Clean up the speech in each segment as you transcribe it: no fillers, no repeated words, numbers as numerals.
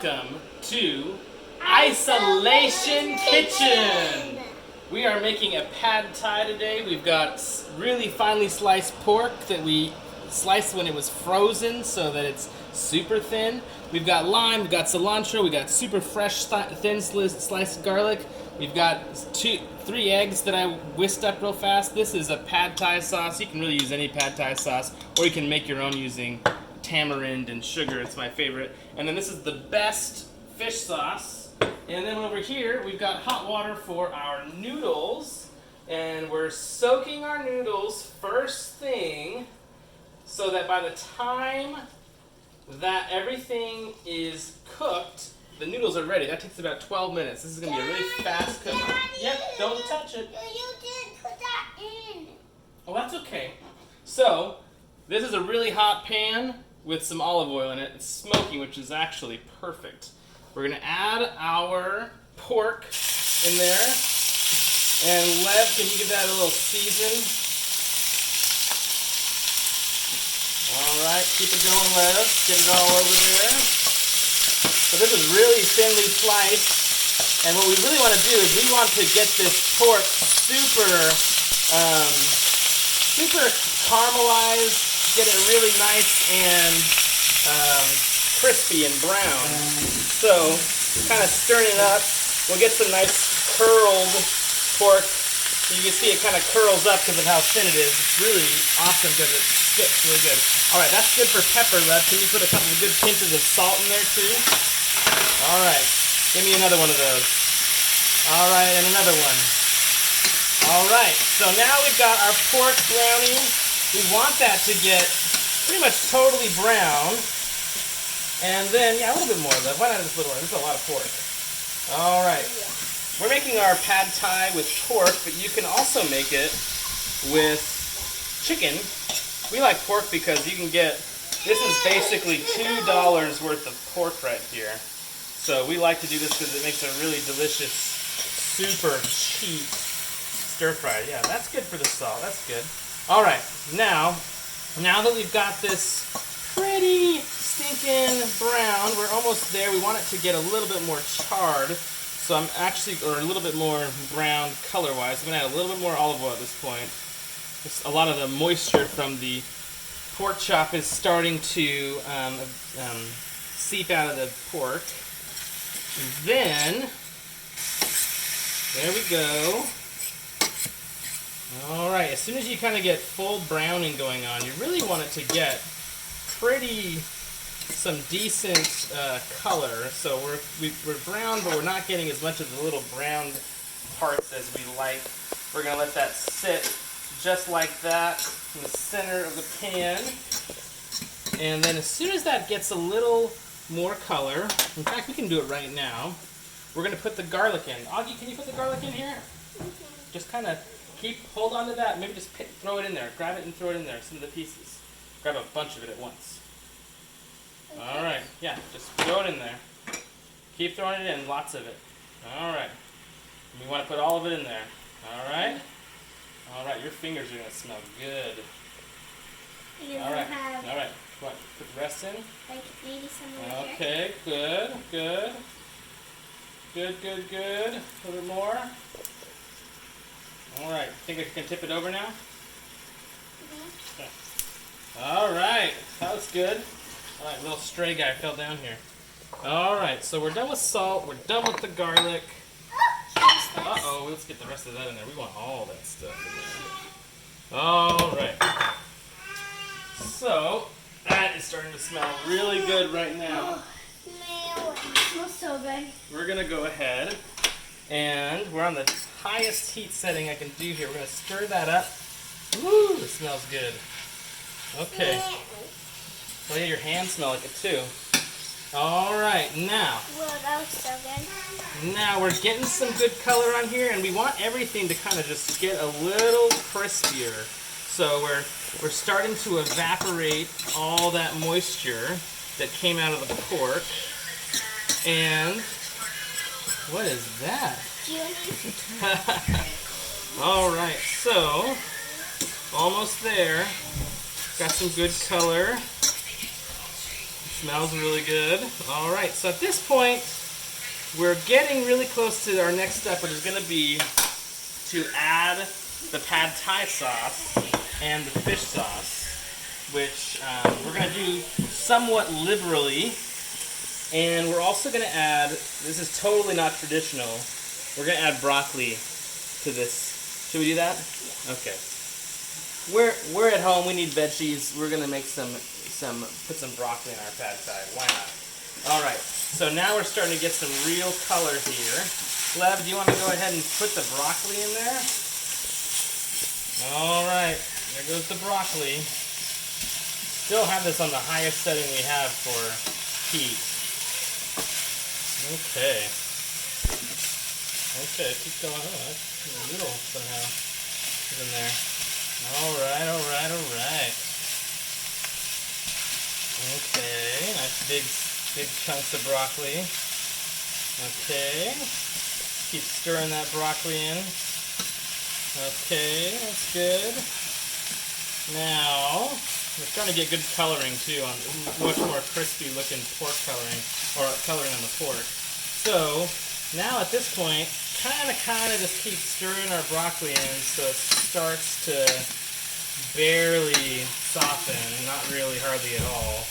Welcome to Isolation Kitchen. We are making a pad thai today. We've got really finely sliced pork that we sliced when it was frozen so that it's super thin. We've got lime, we've got cilantro, we've got super fresh thin sliced garlic. We've got 3 eggs that I whisked up real fast. This is a pad thai sauce. You can really use any pad thai sauce, or you can make your own using tamarind and sugar. It's my favorite. And then this is the best fish sauce. And then over here we've got hot water for our noodles, and we're soaking our noodles first thing so that by the time that everything is cooked, the noodles are ready. That takes about 12 minutes. This is going to be a really fast cook. Yep, don't touch it. You didn't put that in. Oh, that's okay. So, this is a really hot pan with some olive oil in it. It's smoking, which is actually perfect. We're going to add our pork in there. And Lev, can you give that a little season? Alright, keep it going, Lev. Get it all over there. So this is really thinly sliced. And what we really want to do is we want to get this pork super caramelized, get it really nice and crispy and brown. So, kind of stirring it up, we'll get some nice curled pork. You can see it kind of curls up because of how thin it is. It's really awesome because it sticks really good. Alright, that's good for pepper, Lev. Can you put a couple of good pinches of salt in there too? Alright, give me another one of those. Alright, and another one. Alright, so now we've got our pork browning. We want that to get pretty much totally brown. And then, yeah, a little bit more, Lev. Why not just a little more? This is a lot of pork. Alright. We're making our pad thai with pork, but you can also make it with chicken. We like pork because you can get, this is basically $2 worth of pork right here. So we like to do this because it makes a really delicious, super cheap stir fry. Yeah, that's good for the salt. That's good. Alright, now that we've got this pretty stinking brown, we're almost there. We want it to get a little bit more charred. So I'm actually, or a little bit more brown color-wise. I'm going to add a little bit more olive oil at this point. A lot of the moisture from the pork chop is starting to seep out of the pork. Then, there we go. Alright, as soon as you kind of get full browning going on, you really want it to get some decent color. So we're brown, but we're not getting as much of the little brown parts as we like. We're going to let that sit just like that in the center of the pan. And then as soon as that gets a little more color, in fact we can do it right now, we're going to put the garlic in. Augie, can you put the garlic in here? Just kind of hold on to that, maybe just throw it in there. Grab it and throw it in there, some of the pieces. Grab a bunch of it at once. Alright, yeah, just throw it in there. Keep throwing it in, lots of it. Alright. We want to put all of it in there. Alright? Alright, your fingers are going to smell good. Alright, alright. What, put the rest in? Like maybe some of it. Okay, good, good. Good, good, good. A little bit more. Alright, think I can tip it over now? Okay. Alright, that was good. Alright, little stray guy fell down here. Alright, so we're done with salt, we're done with the garlic. Uh-oh, let's get the rest of that in there. We want all that stuff in there. Alright. So, that is starting to smell really good right now. Oh, it smells so good. We're going to go ahead, and we're on the highest heat setting I can do here. We're going to stir that up. Woo, it smells good. Okay. Oh yeah, your hands smell like it too. Alright, now. Whoa, that was so good. Now we're getting some good color on here, and we want everything to kind of just get a little crispier. So we're starting to evaporate all that moisture that came out of the pork. And what is that? Alright, so almost there. Got some good color. smells really good. All right, so at this point, we're getting really close to our next step, which is going to be to add the pad thai sauce and the fish sauce, which we're going to do somewhat liberally. And we're also going to add, this is totally not traditional, we're going to add broccoli to this. Should we do that? Yeah. Okay. We're at home, we need veggies. We're going to make put some broccoli in our pad thai. Why not? All right. So now we're starting to get some real color here. Lev, do you want to go ahead and put the broccoli in there? All right, there goes the broccoli. Still have this on the highest setting we have for heat. Okay. Okay, keep going. Oh, that's a noodle somehow is in there. All right, all right, all right. Okay, nice big chunks of broccoli. Okay, keep stirring that broccoli in. Okay, that's good. Now, we're starting to get good coloring too, on much more crispy looking pork coloring, or coloring on the pork. So, now at this point, kind of just keep stirring our broccoli in so it starts to barely soften, not really hardly at all,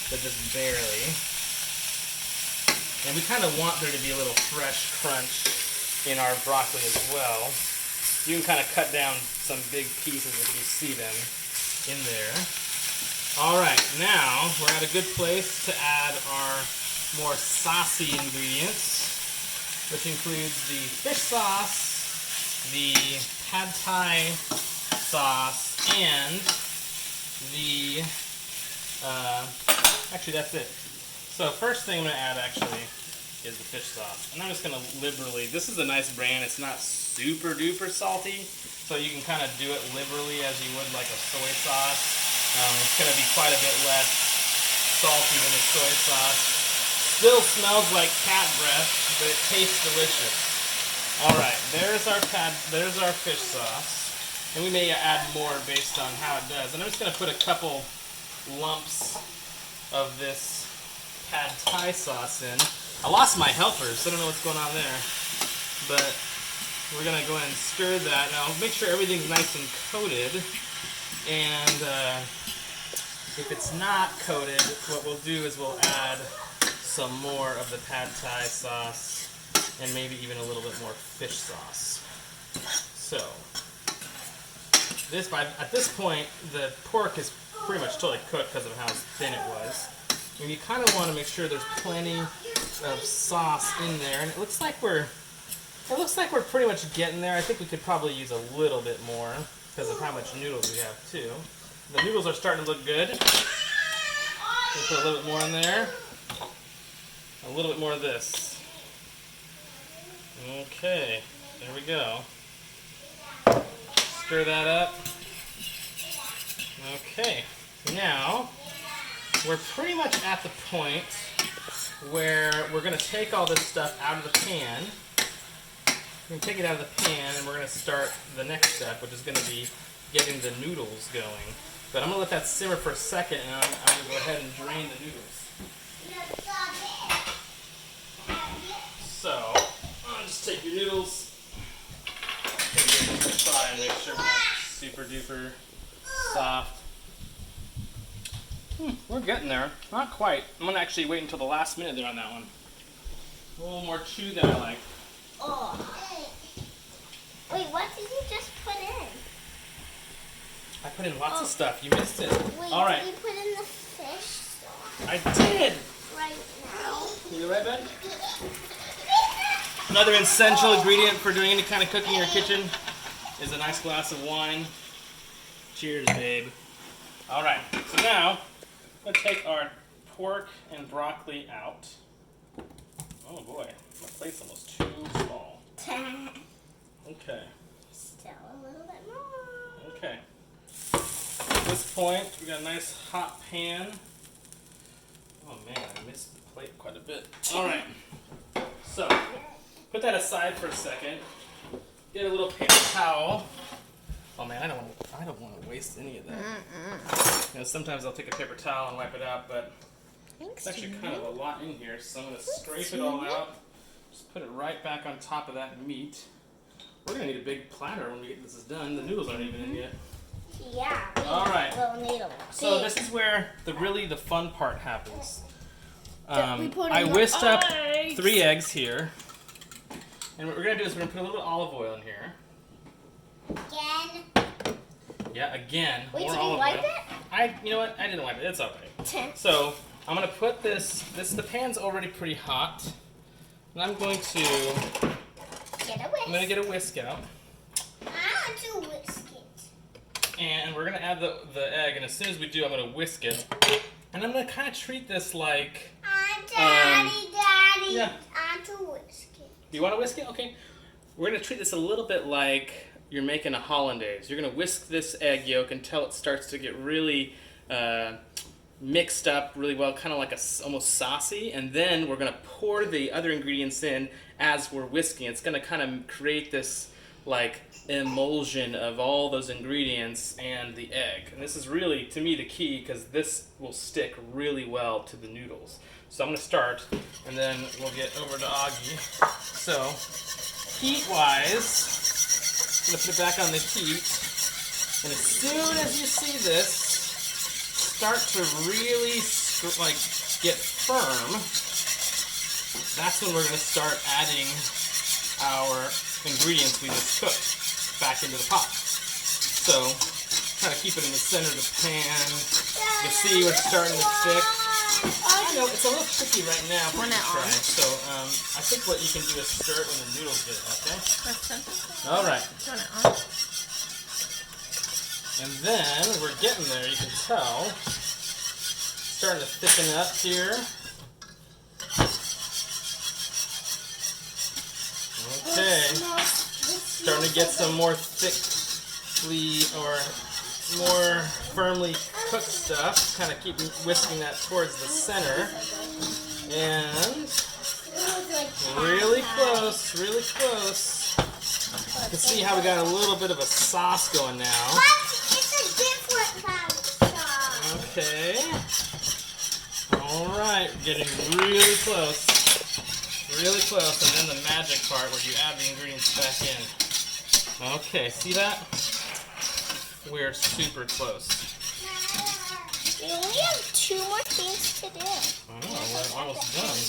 but just barely. And we kind of want there to be a little fresh crunch in our broccoli as well. You can kind of cut down some big pieces if you see them in there. Alright, now we're at a good place to add our more saucy ingredients, which includes the fish sauce, the pad thai sauce, and the, actually that's it. So first thing I'm going to add actually is the fish sauce. And I'm just going to liberally, this is a nice brand, it's not super duper salty, so you can kind of do it liberally as you would like a soy sauce. It's going to be quite a bit less salty than a soy sauce. Still smells like cat breath, but it tastes delicious. Alright, there's our fish sauce. And we may add more based on how it does. And I'm just going to put a couple lumps of this pad thai sauce in. I lost my helpers, so I don't know what's going on there. But we're going to go ahead and stir that. Now make sure everything's nice and coated. And if it's not coated, what we'll do is we'll add some more of the pad thai sauce and maybe even a little bit more fish sauce. So at this point, the pork is pretty much totally cooked because of how thin it was. And you kind of want to make sure there's plenty of sauce in there. And it looks like we're pretty much getting there. I think we could probably use a little bit more because of how much noodles we have too. The noodles are starting to look good. We'll put a little bit more in there. A little bit more of this. Okay, there we go. Stir that up. Okay, now we're pretty much at the point where we're going to take all this stuff out of the pan. We're going to take it out of the pan and we're going to start the next step, which is going to be getting the noodles going. But I'm going to let that simmer for a second and I'm going to go ahead and drain the noodles. So, I'll just take your noodles and try and make sure they're not super duper soft. We're getting there. Not quite. I'm going to actually wait until the last minute there on that one. A little more chew than I like. Oh. Wait, what did you just put in? I put in lots of stuff. You missed it. Wait, all right. Did you put in the fish sauce? I did. Right now. You right, bud? Another essential ingredient for doing any kind of cooking in your kitchen is a nice glass of wine. Cheers, babe. All right. So now, I'm going to take our pork and broccoli out. Oh boy, my plate's almost too small. Okay. Still a little bit more. Okay. At this point, we got a nice hot pan. Oh man, I missed the plate quite a bit. All right. So, put that aside for a second. Get a little paper towel. Oh man, I don't want to waste any of that. You know, sometimes I'll take a paper towel and wipe it out, but Thanks, It's actually Junior. kind of a lot in here, so I'm going to scrape it all out. Just put it right back on top of that meat. We're going to need a big platter when we get this done. The noodles aren't even in yet. Yeah. All right. We'll need them. So this is where the fun part happens. put I in the whisked up eggs. 3 eggs here. And what we're going to do is we're going to put a little olive oil in here. Again. Yeah, again. Wait, more did you olive wipe oil. it? You know what? I didn't wipe it. It's alright. So I'm going to put the pan's already pretty hot. And I'm going to get a whisk out. I want to whisk it. And we're going to add the egg. And as soon as we do, I'm going to whisk it. And I'm going to kind of treat this like... Daddy. Yeah. I want to whisk it. You want to whisk it? Okay. We're going to treat this a little bit like you're making a hollandaise. You're going to whisk this egg yolk until it starts to get really mixed up really well, kind of like almost saucy. And then we're going to pour the other ingredients in as we're whisking. It's going to kind of create this like emulsion of all those ingredients and the egg. And this is really, to me, the key because this will stick really well to the noodles. So I'm going to start, and then we'll get over to Augie. So, heat-wise, I'm going to put it back on the heat. And as soon as you see this start to really get firm, that's when we're going to start adding our ingredients we just cooked back into the pot. So, kind of keep it in the center of the pan. You see we're starting to stick. I know it's a little tricky right now for you to try. So I think what you can do is stir it when the noodles get it, okay? All right. And then we're getting there, you can tell. Starting to thicken up here. Okay. Starting to get some more thickly or more firmly cooked stuff. Kind of keep whisking that towards the center. And really close, really close. You can see how we got a little bit of a sauce going now. But it's a different kind of sauce. Okay. Alright, getting really close. Really close. And then the magic part where you add the ingredients back in. Okay, see that? We're super close. We only have 2 more things to do. I know, we're almost done.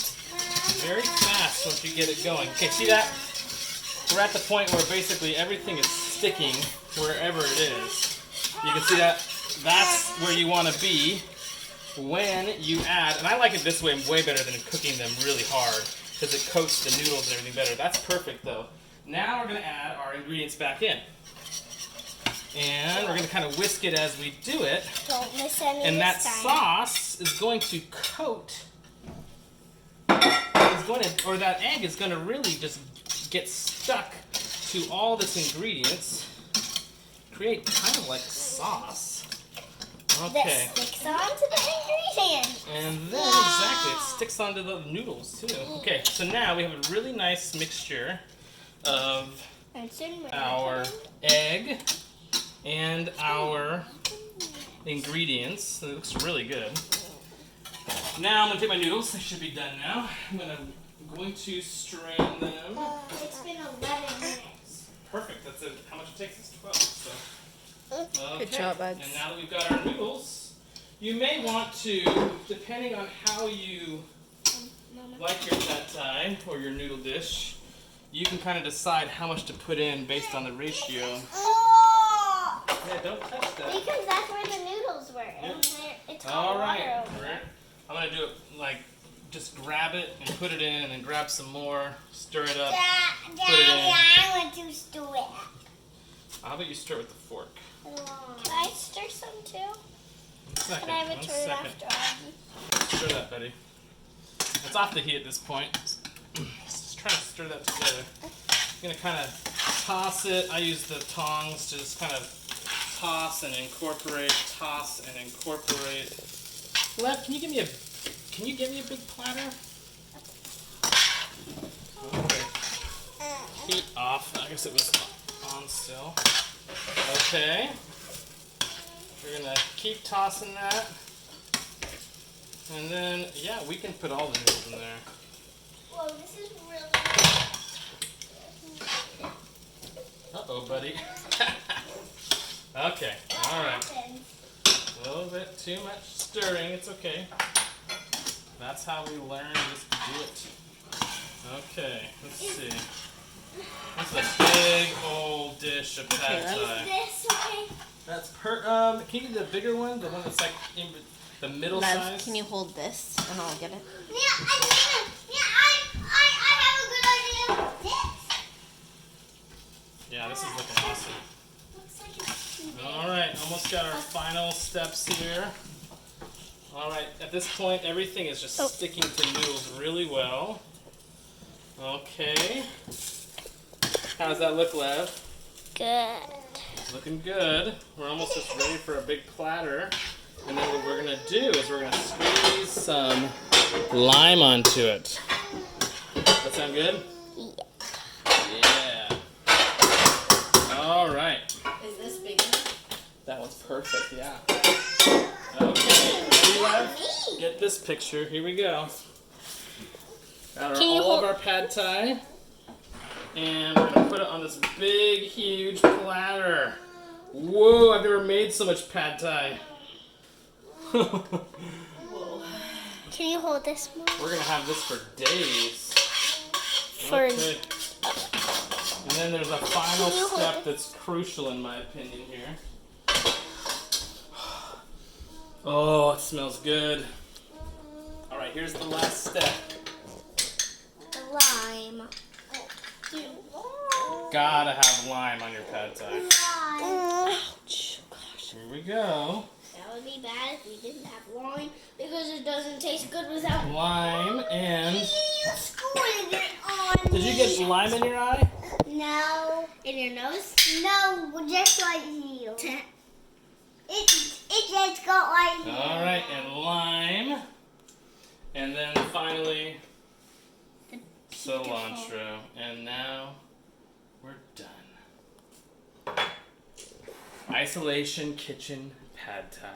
Very fast once you get it going. Okay, see that? We're at the point where basically everything is sticking wherever it is. You can see that? That's where you want to be when you add, and I like it this way way better than cooking them really hard because it coats the noodles and everything better. That's perfect though. Now we're going to add our ingredients back in. And we're going to kind of whisk it as we do it. Don't miss any And that this time. sauce is going to coat, or that egg is going to really just get stuck to all this ingredients. Create kind of like sauce. Okay. That sticks onto the ingredients. And then, exactly, it sticks onto the noodles too. Okay, so now we have a really nice mixture of our egg and our ingredients. It looks really good. Now I'm going to take my noodles. They should be done now. I'm going to strain them. It's been 11 minutes. Perfect. That's it. How much it takes is 12. So. Okay. Good job, buds. And now that we've got our noodles, you may want to, depending on how you like your pad thai or your noodle dish, you can kind of decide how much to put in based on the ratio. Oh! Yeah, don't touch that. Because that's where the noodles were. Yep. And it's hot All water right. over there. I'm going to do it like, just grab it and put it in and then grab some more, stir it up. Daddy, Put it in. I want to stir it. How about you stir it with the fork? Can I stir some too? 1 second. Can I have 1 a turn second. after Augie? Stir that, buddy. It's off the heat at this point. Just try to stir that together. I'm going to kind of toss it. I use the tongs to just kind of toss and incorporate, toss and incorporate. Lev, can you give me a big platter? Okay. Heat off. I guess it was on still. Okay. We're going to keep tossing that. And then, yeah, we can put all the noodles in there. Whoa, this is really. Uh-oh, buddy. Okay, all right. A little bit too much stirring. It's okay. That's how we learn just to do it. Okay, let's see. That's a big old dish of pad Is thai. this okay? That's can you do the bigger one? The one that's like in the middle Lev, size? can you hold this and I'll get it? I have a good idea. This Yeah, this is looking awesome. looks like it's too big. All right, almost got our final steps here. All right, at this point, everything is just sticking to noodles really well. Okay. How does that look, Lev? Good. Looking good. We're almost just ready for a big platter. And then what we're gonna do is we're gonna squeeze some lime onto it. That sound good? Yeah. All right. Is this big enough? That one's perfect, yeah. Okay, ready, Lev? Get this picture. Here we go. Got all of our pad thai. And we're going to put it on this big, huge platter. Whoa, I've never made so much pad thai. Can you hold this one? We're going to have this for days. For Okay. And then there's a final step that's crucial in my opinion here. Oh, it smells good. All right, here's the last step. the lime. Gotta have lime on your pad thai. Ouch. Here we go. That would be bad if we didn't have lime because it doesn't taste good without Lime and... You squirted it on Did you get lime in your eye? No. In your nose? No, just like you. It just got like you. All right, and lime. And then finally, cilantro. And now we're done. Isolation Kitchen Pad Thai.